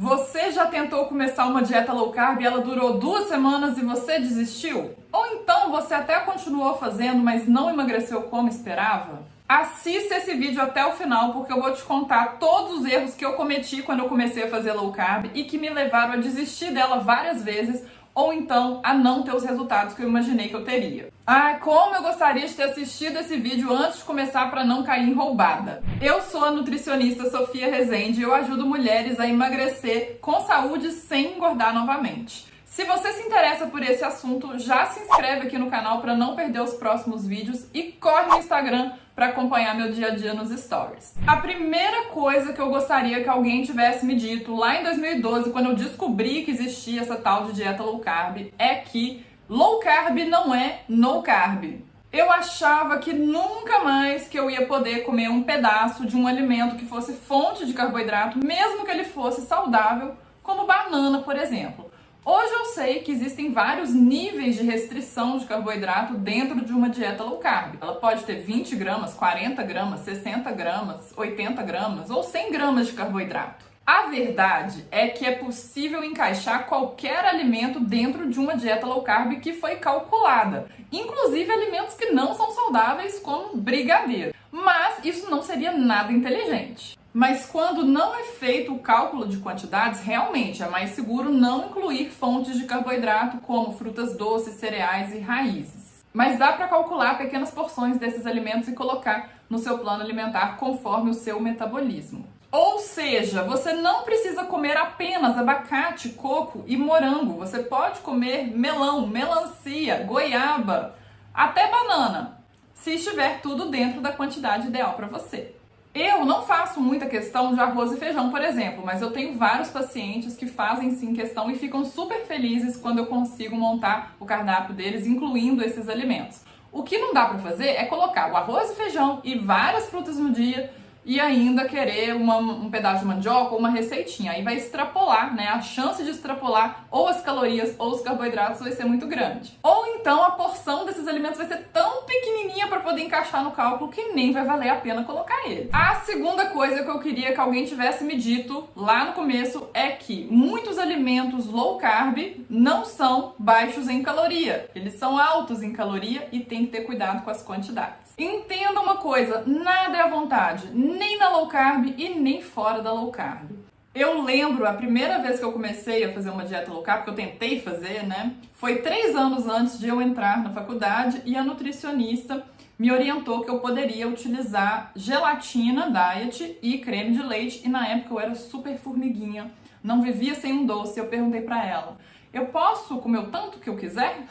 Você já tentou começar uma dieta low carb e ela durou 2 semanas e você desistiu? Ou então você até continuou fazendo, mas não emagreceu como esperava? Assista esse vídeo até o final porque eu vou te contar todos os erros que eu cometi quando eu comecei a fazer low carb e que me levaram a desistir dela várias vezes ou então a não ter os resultados que eu imaginei que eu teria. Ai, como eu gostaria de ter assistido esse vídeo antes de começar para não cair em roubada. Eu sou a nutricionista Sofia Rezende e eu ajudo mulheres a emagrecer com saúde sem engordar novamente. Se você se interessa por esse assunto, já se inscreve aqui no canal para não perder os próximos vídeos e corre no Instagram para acompanhar meu dia a dia nos stories. A primeira coisa que eu gostaria que alguém tivesse me dito lá em 2012, quando eu descobri que existia essa tal de dieta low carb, é que low carb não é no carb. Eu achava que nunca mais que eu ia poder comer um pedaço de um alimento que fosse fonte de carboidrato, mesmo que ele fosse saudável, como banana, por exemplo. Hoje eu sei que existem vários níveis de restrição de carboidrato dentro de uma dieta low carb. Ela pode ter 20 gramas, 40 gramas, 60 gramas, 80 gramas ou 100 gramas de carboidrato. A verdade é que é possível encaixar qualquer alimento dentro de uma dieta low carb que foi calculada, inclusive alimentos que não são saudáveis, como brigadeiro. Mas isso não seria nada inteligente. Mas quando não é feito o cálculo de quantidades, realmente é mais seguro não incluir fontes de carboidrato como frutas doces, cereais e raízes. Mas dá para calcular pequenas porções desses alimentos e colocar no seu plano alimentar conforme o seu metabolismo. Ou seja, você não precisa comer apenas abacate, coco e morango. Você pode comer melão, melancia, goiaba, até banana, se estiver tudo dentro da quantidade ideal para você. Eu não faço muita questão de arroz e feijão, por exemplo, mas eu tenho vários pacientes que fazem sim questão e ficam super felizes quando eu consigo montar o cardápio deles, incluindo esses alimentos. O que não dá para fazer é colocar o arroz e feijão e várias frutas no dia e ainda querer um pedaço de mandioca ou uma receitinha. Aí vai extrapolar, né? A chance de extrapolar ou as calorias ou os carboidratos vai ser muito grande. Ou então a porção desses alimentos vai ser tão pequenininha para poder encaixar no cálculo que nem vai valer a pena colocar eles. A segunda coisa que eu queria que alguém tivesse me dito lá no começo é que muitos alimentos low carb não são baixos em caloria. Eles são altos em caloria e tem que ter cuidado com as quantidades. Entenda uma coisa, nada é à vontade, nem na low carb e nem fora da low carb. Eu lembro a primeira vez que eu comecei a fazer uma dieta low carb, que eu tentei fazer, né? Foi 3 anos antes de eu entrar na faculdade e a nutricionista me orientou que eu poderia utilizar gelatina diet e creme de leite e na época eu era super formiguinha, não vivia sem um doce. Eu perguntei pra ela, eu posso comer o tanto que eu quiser?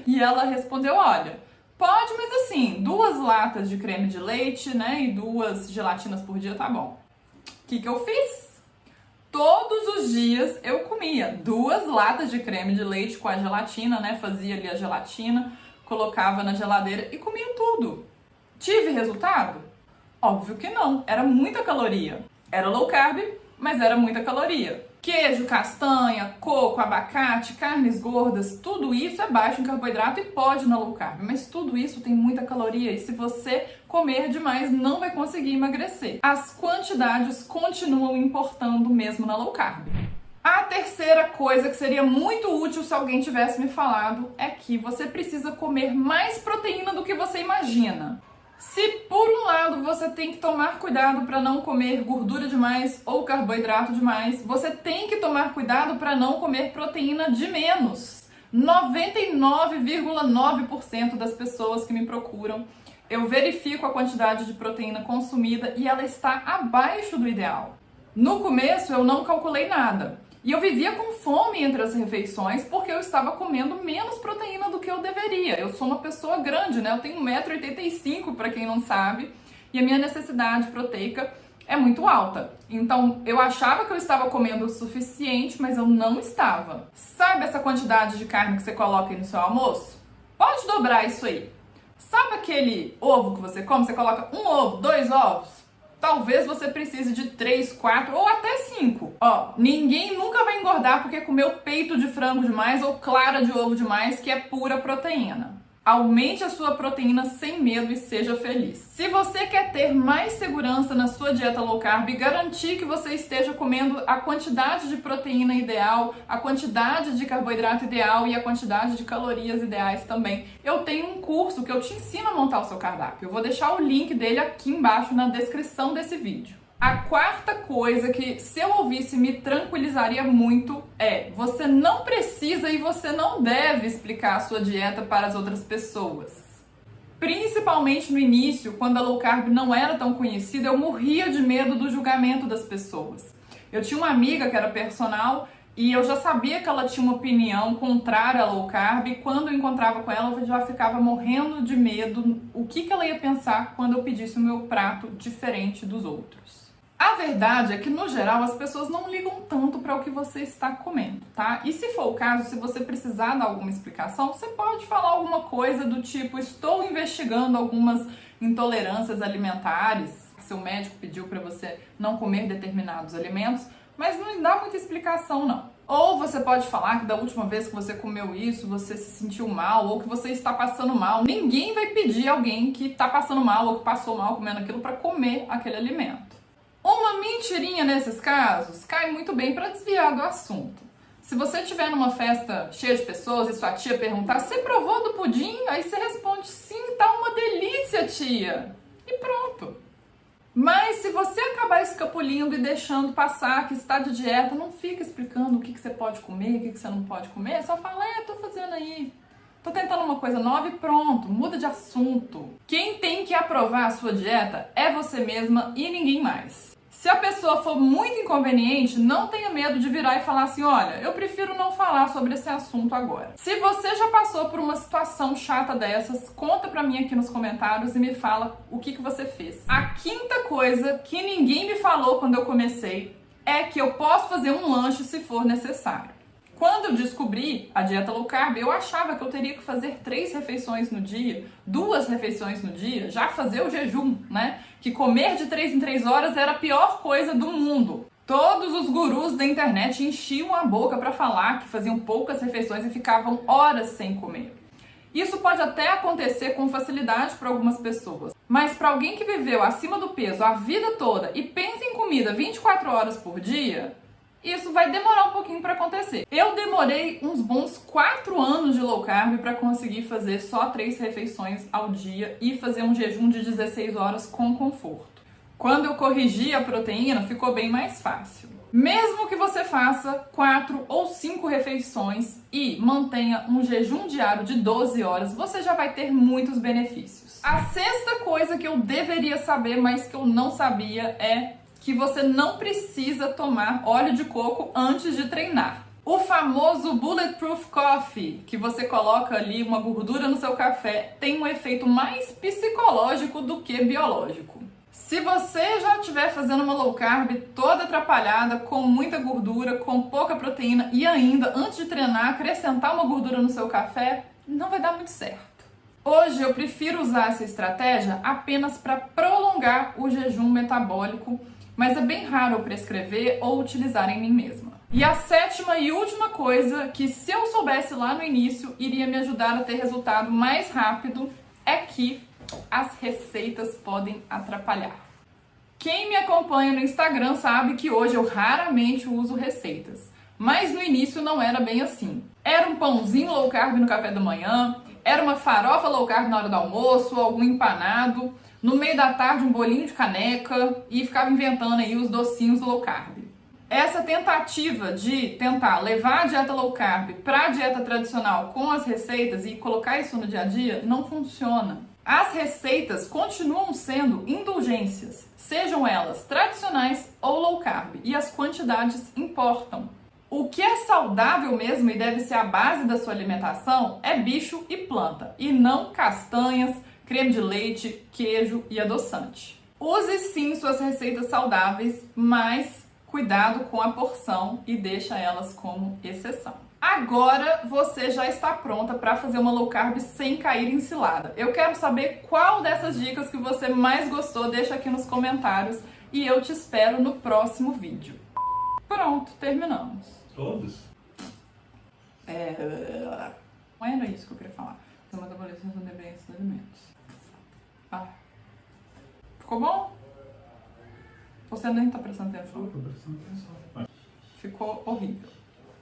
E ela respondeu, olha, pode, mas assim, 2 latas de creme de leite, né, e 2 gelatinas por dia tá bom. O que eu fiz? Todos os dias eu comia 2 latas de creme de leite com a gelatina, né, fazia ali a gelatina, colocava na geladeira e comia tudo. Tive resultado? Óbvio que não, era muita caloria. Era low carb, mas era muita caloria. Queijo, castanha, coco, abacate, carnes gordas, tudo isso é baixo em carboidrato e pode na low carb, mas tudo isso tem muita caloria e se você comer demais não vai conseguir emagrecer. As quantidades continuam importando mesmo na low carb. A terceira coisa que seria muito útil se alguém tivesse me falado é que você precisa comer mais proteína do que você imagina. Se por um lado você tem que tomar cuidado para não comer gordura demais ou carboidrato demais, você tem que tomar cuidado para não comer proteína de menos. 99,9% das pessoas que me procuram, eu verifico a quantidade de proteína consumida e ela está abaixo do ideal. No começo eu não calculei nada. E eu vivia com fome entre as refeições porque eu estava comendo menos proteína do que eu deveria. Eu sou uma pessoa grande, né? Eu tenho 1,85 m, para quem não sabe, e a minha necessidade proteica é muito alta. Então, eu achava que eu estava comendo o suficiente, mas eu não estava. Sabe essa quantidade de carne que você coloca aí no seu almoço? Pode dobrar isso aí. Sabe aquele ovo que você come? Você coloca 1 ovo, 2 ovos? Talvez você precise de 3, 4 ou até 5. Ó, ninguém nunca vai engordar porque comeu peito de frango demais ou clara de ovo demais, que é pura proteína. Aumente a sua proteína sem medo e seja feliz. Se você quer ter mais segurança na sua dieta low carb e garantir que você esteja comendo a quantidade de proteína ideal, a quantidade de carboidrato ideal e a quantidade de calorias ideais também, eu tenho um curso que eu te ensino a montar o seu cardápio. Eu vou deixar o link dele aqui embaixo na descrição desse vídeo. A quarta coisa que, se eu ouvisse, me tranquilizaria muito é: você não precisa e você não deve explicar a sua dieta para as outras pessoas. Principalmente no início, quando a low carb não era tão conhecida, eu morria de medo do julgamento das pessoas. Eu tinha uma amiga que era personal e eu já sabia que ela tinha uma opinião contrária à low carb, e quando eu encontrava com ela, eu já ficava morrendo de medo o que ela ia pensar quando eu pedisse o meu prato diferente dos outros. A verdade é que, no geral, as pessoas não ligam tanto para o que você está comendo, tá? E se for o caso, se você precisar dar alguma explicação, você pode falar alguma coisa do tipo: estou investigando algumas intolerâncias alimentares, que seu médico pediu para você não comer determinados alimentos, mas não dá muita explicação, não. Ou você pode falar que da última vez que você comeu isso, você se sentiu mal, ou que você está passando mal. Ninguém vai pedir alguém que está passando mal ou que passou mal comendo aquilo para comer aquele alimento. Uma mentirinha nesses casos cai muito bem para desviar do assunto. Se você estiver numa festa cheia de pessoas e sua tia perguntar: você provou do pudim? Aí você responde: sim, tá uma delícia, tia. E pronto. Mas se você acabar escapulindo e deixando passar que está de dieta, não fica explicando o que você pode comer, o que você não pode comer. Só fala: tô fazendo aí. Tô tentando uma coisa nova e pronto, muda de assunto. Quem tem que aprovar a sua dieta é você mesma e ninguém mais. Se a pessoa for muito inconveniente, não tenha medo de virar e falar assim: olha, eu prefiro não falar sobre esse assunto agora. Se você já passou por uma situação chata dessas, conta pra mim aqui nos comentários e me fala o que você fez. A quinta coisa que ninguém me falou quando eu comecei é que eu posso fazer um lanche se for necessário. Quando eu descobri a dieta low carb, eu achava que eu teria que fazer 3 refeições no dia, 2 refeições no dia, já fazer o jejum, né? Que comer de 3 em 3 horas era a pior coisa do mundo. Todos os gurus da internet enchiam a boca para falar que faziam poucas refeições e ficavam horas sem comer. Isso pode até acontecer com facilidade para algumas pessoas, mas para alguém que viveu acima do peso a vida toda e pensa em comida 24 horas por dia, isso vai demorar um pouquinho para acontecer. Eu demorei uns bons 4 anos de low carb para conseguir fazer só 3 refeições ao dia e fazer um jejum de 16 horas com conforto. Quando eu corrigi a proteína, ficou bem mais fácil. Mesmo que você faça 4 ou 5 refeições e mantenha um jejum diário de 12 horas, você já vai ter muitos benefícios. A sexta coisa que eu deveria saber, mas que eu não sabia, é que você não precisa tomar óleo de coco antes de treinar. O famoso Bulletproof Coffee, que você coloca ali uma gordura no seu café, tem um efeito mais psicológico do que biológico. Se você já estiver fazendo uma low carb toda atrapalhada, com muita gordura, com pouca proteína e ainda, antes de treinar, acrescentar uma gordura no seu café, não vai dar muito certo. Hoje eu prefiro usar essa estratégia apenas para prolongar o jejum metabólico, mas é bem raro eu prescrever ou utilizar em mim mesma. E a sétima e última coisa que, se eu soubesse lá no início, iria me ajudar a ter resultado mais rápido, é que as receitas podem atrapalhar. Quem me acompanha no Instagram sabe que hoje eu raramente uso receitas, mas no início não era bem assim. Era um pãozinho low carb no café da manhã, era uma farofa low carb na hora do almoço, algum empanado, no meio da tarde um bolinho de caneca, e ficava inventando aí os docinhos low carb. Essa tentativa de tentar levar a dieta low carb para a dieta tradicional com as receitas e colocar isso no dia a dia não funciona. As receitas continuam sendo indulgências, sejam elas tradicionais ou low carb, e as quantidades importam. O que é saudável mesmo e deve ser a base da sua alimentação é bicho e planta, e não castanhas, creme de leite, queijo e adoçante. Use sim suas receitas saudáveis, mas cuidado com a porção e deixa elas como exceção. Agora você já está pronta para fazer uma low carb sem cair em cilada. Eu quero saber qual dessas dicas que você mais gostou, deixa aqui nos comentários e eu te espero no próximo vídeo. Pronto, terminamos. Todos? Não era isso que eu queria falar. seu metabolismo responder bem a esses alimentos. Ah. Ficou bom? Você nem tá prestando atenção. Tô prestando atenção. Ficou horrível.